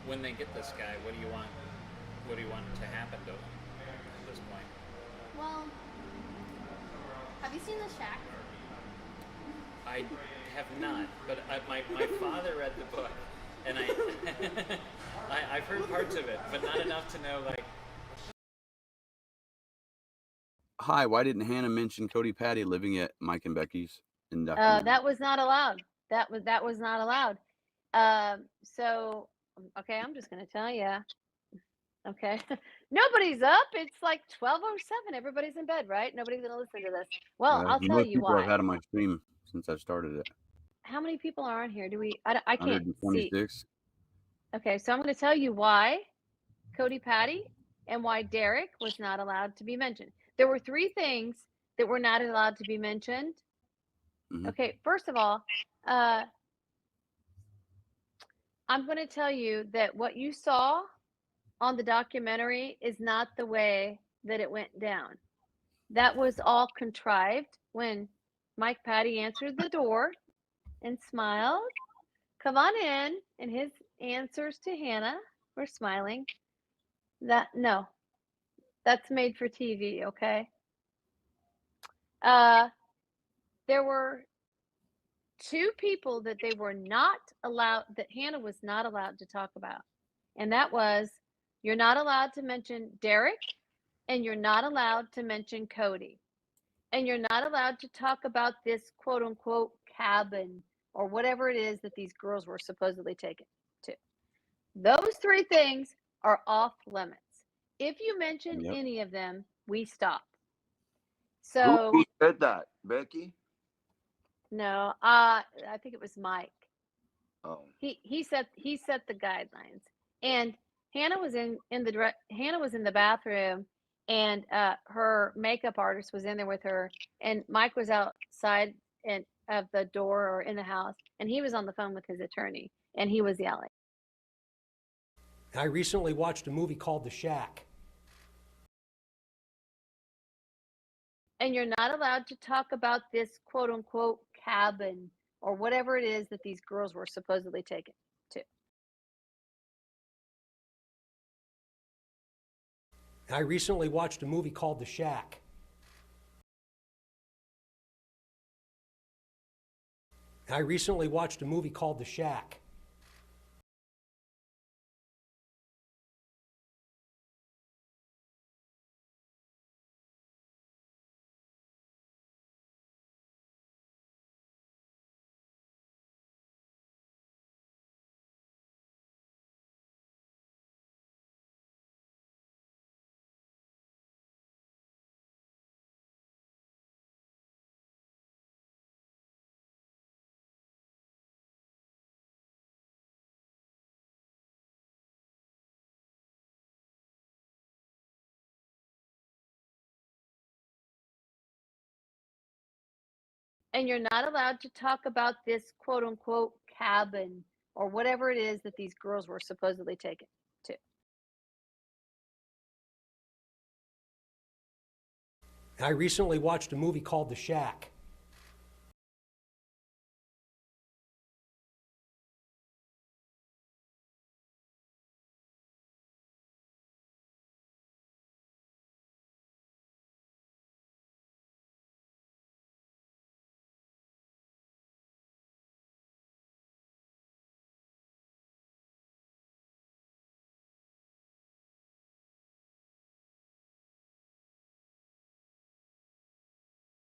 when they get this guy, what do you want? What do you want to happen to him at this point? Well, have you seen The Shack? I have not, but my father read the book, and I've heard parts of it, but not enough to know like. Hi, why didn't Hannah mention Cody Patty living at Mike and Becky's in documentary? That was not allowed. That was not allowed. So okay, I'm just gonna tell you. Okay, nobody's up. It's like 12:07. Everybody's in bed, right? Nobody's gonna listen to this. Well, I'll tell Most you people I've why. had on my stream since I started it. How many people are on here? Do we? I can't see. 126. Okay, so I'm going to tell you why Cody Patty and why Derek was not allowed to be mentioned. There were three things that were not allowed to be mentioned. Mhm. Okay, first of all, I'm going to tell you that what you saw on the documentary is not the way that it went down. That was all contrived when Mike Patty answered the door and smiled. Come on in. And his answers to Hannah were smiling. No, that's made for TV, okay? Uh, there were two people that they were not allowed, that Hannah was not allowed to talk about. And that was, you're not allowed to mention Derek, and you're not allowed to mention Cody. And you're not allowed to talk about this quote unquote cabin or whatever it is that these girls were supposedly taken to. Those three things are off limits. If you mention Yep. any of them, we stop. Who, So who said that? Becky? no, I think it was Mike. Oh. He set the guidelines, and Hannah was Hannah was in the bathroom, and her makeup artist was in there with her, and Mike was outside and of the door or in the house, and he was on the phone with his attorney, and he was yelling. I recently watched a movie called The Shack. And you're not allowed to talk about this quote unquote cabin or whatever it is that these girls were supposedly taken to. I recently watched a movie called The Shack. I recently watched a movie called The Shack. And you're not allowed to talk about this quote unquote cabin or whatever it is that these girls were supposedly taken to. I recently watched a movie called The Shack.